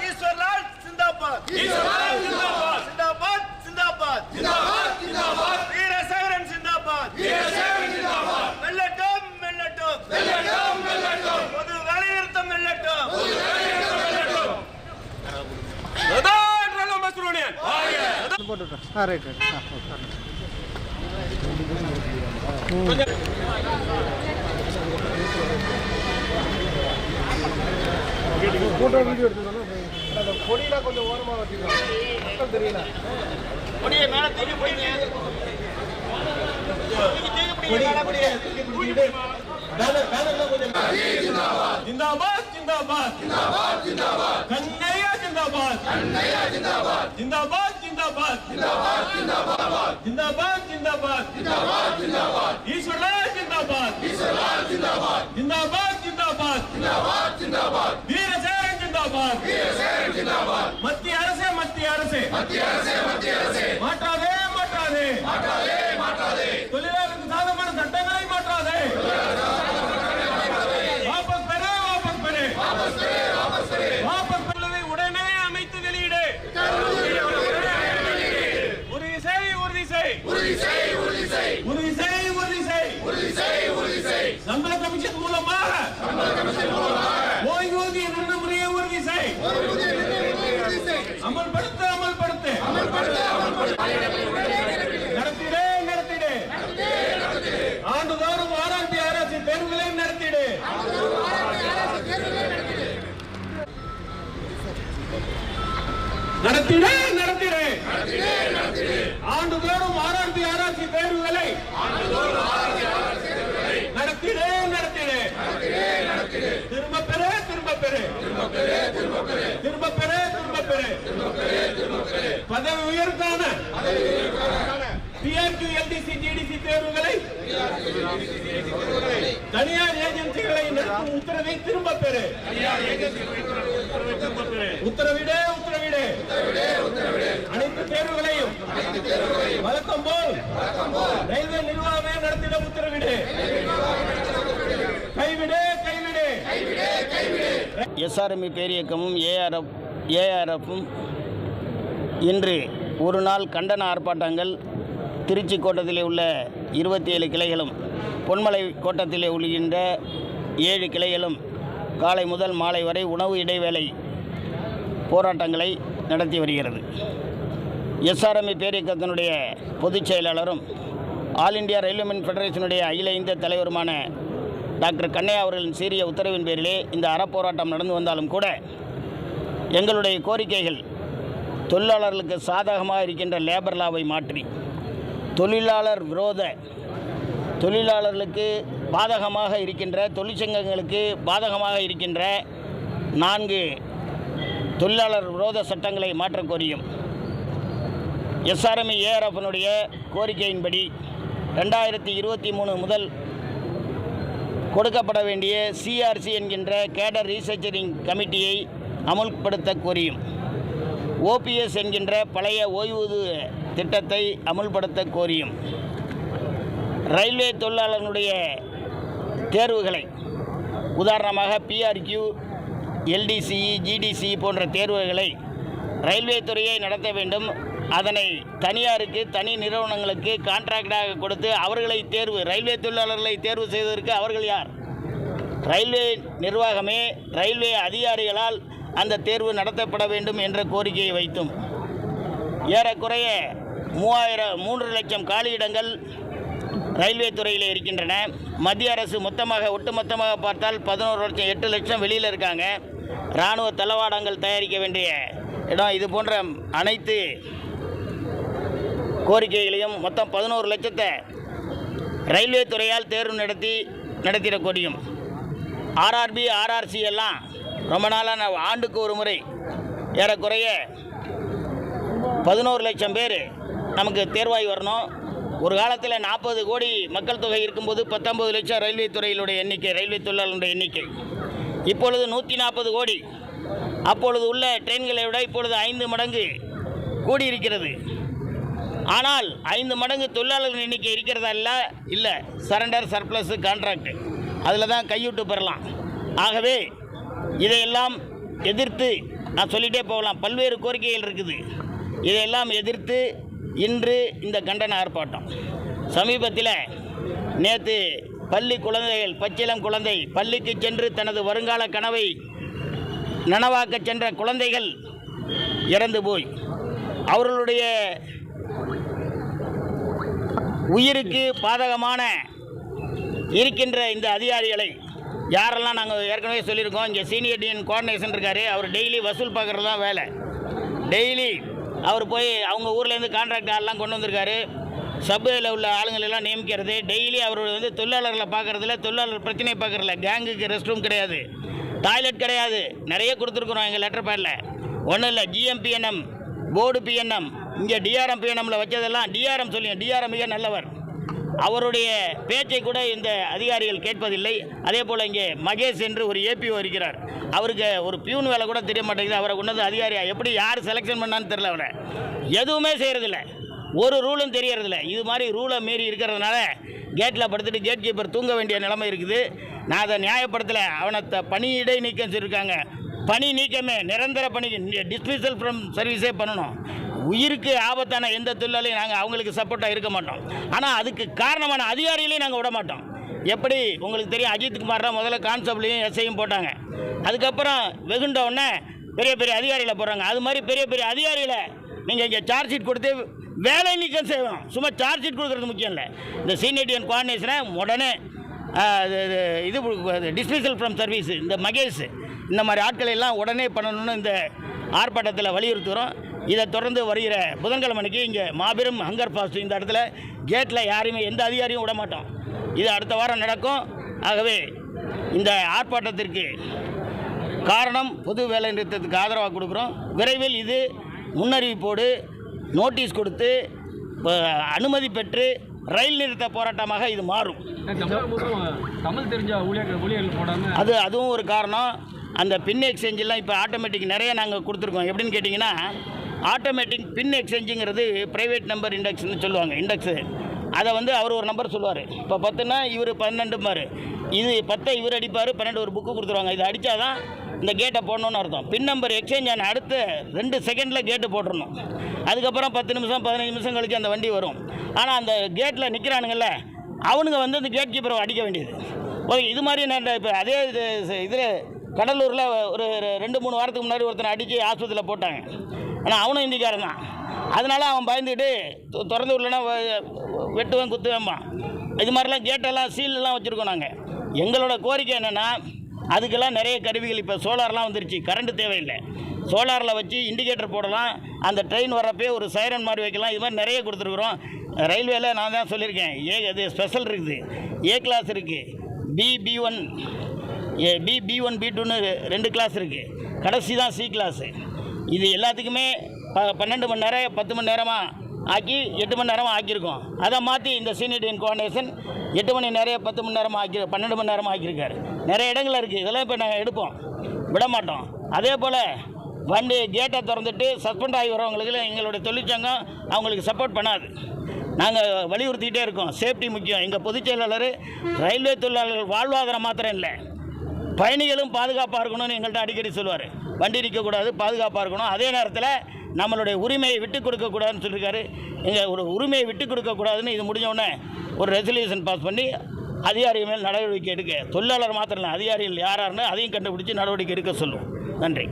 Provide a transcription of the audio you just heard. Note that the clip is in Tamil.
ஈஸ்வர்லால் சிந்தாபாத் வீரசேகரன் சிந்தாபாத் வெல்லட்டும் பொது வேலைநிறுத்தம் வெல்லட்டும் போட்டோ வீடியோ எடுத்துக்கணும். கொடியில கொஞ்சம் ஓரமா வச்சுக்கலாம், மக்கள் தெரியல. கொடியை மேல தூக்கி போயிங்க. जिंदाबाद जिंदाबाद जिंदाबाद जिंदाबाद कन्हैया जिंदाबाद कन्हैया जिंदाबाद जिंदाबाद जिंदाबाद जिंदाबाद जिंदाबाद जिंदाबाद जिंदाबाद जिंदाबाद जिंदाबाद ईश्वरलाल जिंदाबाद ईश्वरलाल जिंदाबाद जिंदाबाद जिंदाबाद जिंदाबाद जिंदाबाद वीरसेन जिंदाबाद वीरसेन जिंदाबाद मध्य அரசே மாற்றாதே தொழிலாளருக்கு சாதகமான சட்டங்களை மாற்றாதே உடனே அமைத்து வெளியிடு. உறுதி செய். சம்பள கமிஷன் மூலமாக ஓய்வூதிய முறையை உறுதி செய். அமல்படுத்து. நடத்திடு. ஆண்டுதோறும் ஆராய்ச்சி அரசு தேர்வுகளை நடத்திடு. ஆண்டுதோறும் ஆராய்ச்சி தேர்வுகளை நடத்திடு. திரும்ப பெறு. பதவி உயர்வுக்கான PRQ LDC GDC தேர்வுகளை தனியார் ஏஜென்சிகளை நடத்தும் உத்தரவை திரும்ப பெறு. உத்தரவிடு. அனைத்து தேர்வுகளையும் வழக்கம் போல் ரயில்வே நிர்வாகமே நடத்திட உத்தரவிடு. கைவிடு. SRME பேரியக்கமும் ARFும் இன்று ஒரு நாள் கண்டன ஆர்ப்பாட்டங்கள் திருச்சி கோட்டத்திலே உள்ள 27 கிளைகளும் பொன்மலை கோட்டத்திலே உள்ளிருக்கின்ற 7 கிளைகளும் காலை முதல் மாலை வரை உணவு இடைவேளை போராட்டங்களை நடத்தி வருகிறது. SRME பேரியக்கத்தினுடைய பொதுச் செயலாளரும் ஆல் இந்தியா ரயில்வேமென் ஃபெடரேஷனுடைய அகில இந்திய தலைவருமான டாக்டர் கண்ணையா அவர்களின் சீரிய உத்தரவின் பேரிலே இந்த அறப்போராட்டம் நடந்து வந்தாலும் கூட எங்களுடைய கோரிக்கைகள் தொழிலாளர்களுக்கு சாதகமாக இருக்கின்ற லேபர் லாவை மாற்றி தொழிலாளர் விரோத தொழிலாளர்களுக்கு பாதகமாக இருக்கின்ற தொழிற்சங்கங்களுக்கு பாதகமாக இருக்கின்ற 4 தொழிலாளர் விரோத சட்டங்களை மாற்றக் கோரியும் SRME ARFனுடைய கோரிக்கையின்படி 2023 முதல் கொடுக்கப்பட வேண்டிய CRC என்கின்ற கேடர் ரீசர்ச்சரிங் கமிட்டியை அமுல்படுத்த கோரியும் OPS என்கின்ற பழைய ஓய்வூதிய திட்டத்தை அமுல்படுத்த கோரியும் ரயில்வே தொழிலாளர்களுடைய தேர்வுகளை உதாரணமாக PRQ LDCE GDCE போன்ற தேர்வுகளை ரயில்வே துறையை நடத்த வேண்டும். அதனை தனியாருக்கு தனி நிறுவனங்களுக்கு கான்ட்ராக்டாக கொடுத்து அவர்களை ரயில்வே தொழிலாளர்களை தேர்வு செய்வதற்கு அவர்கள் யார்? ரயில்வே நிர்வாகமே ரயில்வே அதிகாரிகளால் அந்த தேர்வு நடத்தப்பட வேண்டும் என்ற கோரிக்கையை வைத்தும் ஏறக்குறைய 3 லட்சம் காலியிடங்கள் ரயில்வே துறையில் இருக்கின்றன. மத்திய அரசு ஒட்டுமொத்தமாக பார்த்தால் 11 லட்சம் 8 லட்சம் வெளியில் இருக்காங்க. இராணுவ தளவாடங்கள் தயாரிக்க வேண்டிய இடம், இது போன்ற அனைத்து கோரிக்கைகளையும் மொத்தம் 11 லட்சத்தை ரயில்வே துறையால் தேர்வு நடத்திட கோரியும். RRB RRC எல்லாம் ரொம்ப நாளாக ஆண்டுக்கு ஒரு முறை ஏறக்குறைய 11 லட்சம் பேர் நமக்கு தேர்வாகி வரணும். ஒரு காலத்தில் 40 கோடி மக்கள் தொகை இருக்கும்போது 19 லட்சம் ரயில்வே துறையினுடைய எண்ணிக்கை, ரயில்வே தொழிலாளர்களுடைய எண்ணிக்கை. இப்பொழுது 140 கோடி. அப்பொழுது உள்ள ட்ரெயின்களை விட இப்பொழுது 5 மடங்கு கூடியிருக்கிறது. ஆனால் 5 மடங்கு தொழிலாளர்கள் எண்ணிக்கை இருக்கிறதா இல்லை, சரண்டர் சர்ப்ளஸ் கான்ட்ராக்ட் அதில் தான் கையூட்டு பெறலாம். ஆகவே இதையெல்லாம் எதிர்த்து நான் சொல்லிகிட்டே போகலாம், பல்வேறு கோரிக்கைகள் இருக்குது. இதையெல்லாம் எதிர்த்து இன்று இந்த கண்டன ஆர்ப்பாட்டம். சமீபத்தில் நேற்று பள்ளி குழந்தைகள், பச்சிளம் குழந்தை பள்ளிக்கு சென்று தனது வருங்கால கனவை நனவாக்க சென்ற குழந்தைகள் இறந்து போய் அவர்களுடைய உயிருக்கு பாதகமான இருக்கின்ற இந்த அதிகாரிகளை யாரெல்லாம் நாங்கள் ஏற்கனவே சொல்லியிருக்கோம். இங்கே சீனியர் டிஎன் கோஆர்டினேஷன் இருக்கார், அவர் டெய்லி வசூல் பார்க்குறது தான் வேலை. டெய்லி அவர் போய் அவங்க ஊர்லேருந்து கான்ட்ராக்ட் ஆள்லாம் கொண்டு வந்திருக்காரு. சப்வேயில் உள்ள ஆளுங்களெல்லாம் நியமிக்கிறது. டெய்லி அவர் வந்து தொழிலாளர்களை பார்க்குறதில்ல, தொழிலாளர் பிரச்சனையை பார்க்குறதில்ல. கேங்குக்கு ரெஸ்ட் ரூம் கிடையாது, டாய்லெட் கிடையாது. நிறைய கொடுத்துருக்குறோம் எங்கள் லெட்டர் பேரில். ஒன்றும் இல்லை, ஜிஎம்பிஎன்எம் போர்டு பிஎன்எம் இங்கே டிஆர்எம் பிஎன்எம்மில் வச்சதெல்லாம் டிஆர்எம் சொல்லுங்க. டிஆர்எம் மிக நல்லவர், அவருடைய பேச்சை கூட இந்த அதிகாரிகள் கேட்பதில்லை. அதே போல் இங்கே மகேஷ் என்று ஒரு ஏபிஓ இருக்கிறார், அவருக்கு ஒரு பியூன் வேலை கூட தெரிய மாட்டேங்குது. அவரை கொண்டு வந்து அதிகாரியாக எப்படி யார் செலெக்ஷன் பண்ணான்னு தெரியல. அவரை எதுவுமே செய்கிறதில்ல, ஒரு ரூலும் தெரியறதில்ல. இது மாதிரி ரூலை மீறி இருக்கிறதுனால கேட்டில் படுத்துட்டு கேட் கீப்பர் தூங்க வேண்டிய நிலைமை இருக்குது. நான் அதை நியாயப்படுத்தலை. அவனை பணியிடை நீக்கம் சொல்லியிருக்காங்க. பணி நீக்கமே, நிரந்தர பணிக்கு டிஸ்மிசல் ஃப்ரம் சர்வீஸே பண்ணணும். உயிருக்கு ஆபத்தான எந்த தொழிலாளையும் நாங்கள் அவங்களுக்கு சப்போர்ட்டாக இருக்க மாட்டோம். ஆனால் அதுக்கு காரணமான அதிகாரிகளையும் நாங்கள் விட மாட்டோம். எப்படி உங்களுக்கு தெரியும், அஜித்குமார் தான் முதல்ல கான்ஸ்டபிளையும் எஸ்ஐயும் போட்டாங்க. அதுக்கப்புறம் வெகுண்ட உடனே பெரிய பெரிய அதிகாரிகளை போடுறாங்க. அது மாதிரி பெரிய பெரிய அதிகாரிகளை நீங்கள் இங்கே சார்ஜ் ஷீட் கொடுத்து வேலை நீக்கம் செய்யணும். சும்மா சார்ஜ் ஷீட் கொடுக்குறது முக்கியம் இல்லை. இந்த சீனியர் டிஎன் கோஆர்டினேஷனை உடனே இது டிஸ்மிசல் ஃப்ரம் சர்வீஸ், இந்த மகேஷ் இந்த மாதிரி ஆட்களை எல்லாம் உடனே பண்ணணும்னு இந்த ஆர்ப்பாட்டத்தில் வலியுறுத்துகிறோம். இதை தொடர்ந்து வருகிற புதன்கிழமைக்கு இங்கே மாபெரும் ஹங்கர் ஃபாஸ்ட் இந்த இடத்துல கேட்டில் யாரையுமே எந்த அதிகாரியும் விட மாட்டோம். இது அடுத்த வாரம் நடக்கும். ஆகவே இந்த ஆர்ப்பாட்டத்திற்கு காரணம் பொது வேலை நிறுத்தத்துக்கு ஆதரவாக கொடுக்குறோம். விரைவில் இது முன்னறிவிப்போடு நோட்டீஸ் கொடுத்து அனுமதி பெற்று ரயில் நிறுத்த போராட்டமாக இது மாறும். தமிழ் தெரிஞ்ச ஊழியர்கள் போடாமல் அதுவும் ஒரு காரணம். அந்த பின் எக்ஸ்சேஞ்செல்லாம் இப்போ ஆட்டோமேட்டிக் நிறைய நாங்கள் கொடுத்துருக்கோம். எப்படின்னு கேட்டிங்கன்னா, ஆட்டோமேட்டிக் பின் எக்ஸ்சேஞ்சுங்கிறது ப்ரைவேட் நம்பர் இண்டெக்ஸ்னு சொல்லுவாங்க. இண்டெக்ஸு அதை வந்து அவர் ஒரு நம்பர் சொல்லுவார். இப்போ 10ன்னா இவர் 12 பாரு, இது 10 இவர் அடிப்பார், 12 ஒரு புக்கு கொடுத்துருவாங்க. இது அடித்தா தான் இந்த கேட்டை போடணுன்னு அர்த்தம். பின் நம்பர் எக்ஸ்சேஞ்ச் ஆன அடுத்த 2 செகண்டில் கேட்டு போட்டுடணும். அதுக்கப்புறம் 10 நிமிஷம் 15 நிமிஷம் கழிச்சு அந்த வண்டி வரும். ஆனால் அந்த கேட்டில் நிற்கிறானுங்கள்ல, அவனுங்க வந்து அந்த கேட் கீப்பரை அடிக்க வேண்டியது. ஓகே, இது மாதிரி நான் இப்போ அதே இதில் கடலூரில் ஒரு 2-3 வாரத்துக்கு முன்னாடி ஒருத்தனை அடித்து ஆஸ்பத்திரியில் போட்டாங்க. ஆனால் அவனும் இந்திக்காரன் தான். அதனால் அவன் பயந்துக்கிட்டு திறந்து விடலன்னா வெட்டுவேன் குத்துவேம்மா. இது மாதிரிலாம் கேட்டெல்லாம் சீலெலாம் வச்சுருக்கோம். நாங்கள் எங்களோட கோரிக்கை என்னென்னா, அதுக்கெல்லாம் நிறைய கருவிகள் இப்போ சோலார்லாம் வந்துருச்சு. கரண்ட்டு தேவையில்லை, சோலாரில் வச்சு இண்டிகேட்டர் போடலாம். அந்த ட்ரெயின் வரப்பே ஒரு சைரன் மாதிரி வைக்கலாம். இது மாதிரி நிறைய கொடுத்துருக்குறோம். ரயில்வேல நான் தான் சொல்லியிருக்கேன், அது ஸ்பெஷல் இருக்குது, ஏ கிளாஸ் இருக்குது, B1 B1 B2ன்னு 2 கிளாஸ் இருக்குது. கடைசி தான் சி கிளாஸு. இது எல்லாத்துக்குமே 12 மணி நேரம் 10 மணி நேரமாக ஆக்கி 8 மணி நேரமாக ஆக்கியிருக்கோம். அதை மாற்றி இந்த சீனியர் டிஎன் கோஆர்டினேஷன் 8 மணி நேரம் 10 மணி நேரமாக 12 மணி நேரமாக ஆக்கியிருக்காரு. நிறைய இடங்கள் இருக்குது. இதெல்லாம் இப்போ நாங்கள் எடுப்போம், விட மாட்டோம். அதே போல் வண்டி கேட்டை திறந்துட்டு சஸ்பெண்ட் ஆகி வரவங்களுக்கு எங்களுடைய தொழிற்சங்கம் அவங்களுக்கு சப்போர்ட் பண்ணாது. நாங்கள் வலியுறுத்திக்கிட்டே இருக்கோம், சேஃப்டி முக்கியம். எங்கள் பொதுச் செயலாளர் ரயில்வே தொழிலாளர்கள் வாழ்வாதாரம் மாத்திரம் இல்லை, பயணிகளும் பாதுகாப்பாக இருக்கணும்னு எங்கள்கிட்ட அடிக்கடி சொல்லுவார். வண்டி நிற்கக்கூடாது, பாதுகாப்பாக இருக்கணும். அதே நேரத்தில் நம்மளுடைய உரிமையை விட்டு கொடுக்கக்கூடாதுன்னு சொல்லியிருக்காரு. எங்கள் ஒரு உரிமையை விட்டு கொடுக்கக்கூடாதுன்னு இது முடிஞ்சவுடனே ஒரு ரெசல்யூஷன் பாஸ் பண்ணி அதிகாரிகள் மேல் நடவடிக்கை எடுக்க, தொழிலாளர் மாத்திரம் இல்லை, அதிகாரிகள் யாராருன்னு அதையும் கண்டுபிடிச்சி நடவடிக்கை எடுக்க சொல்லுவோம். நன்றி.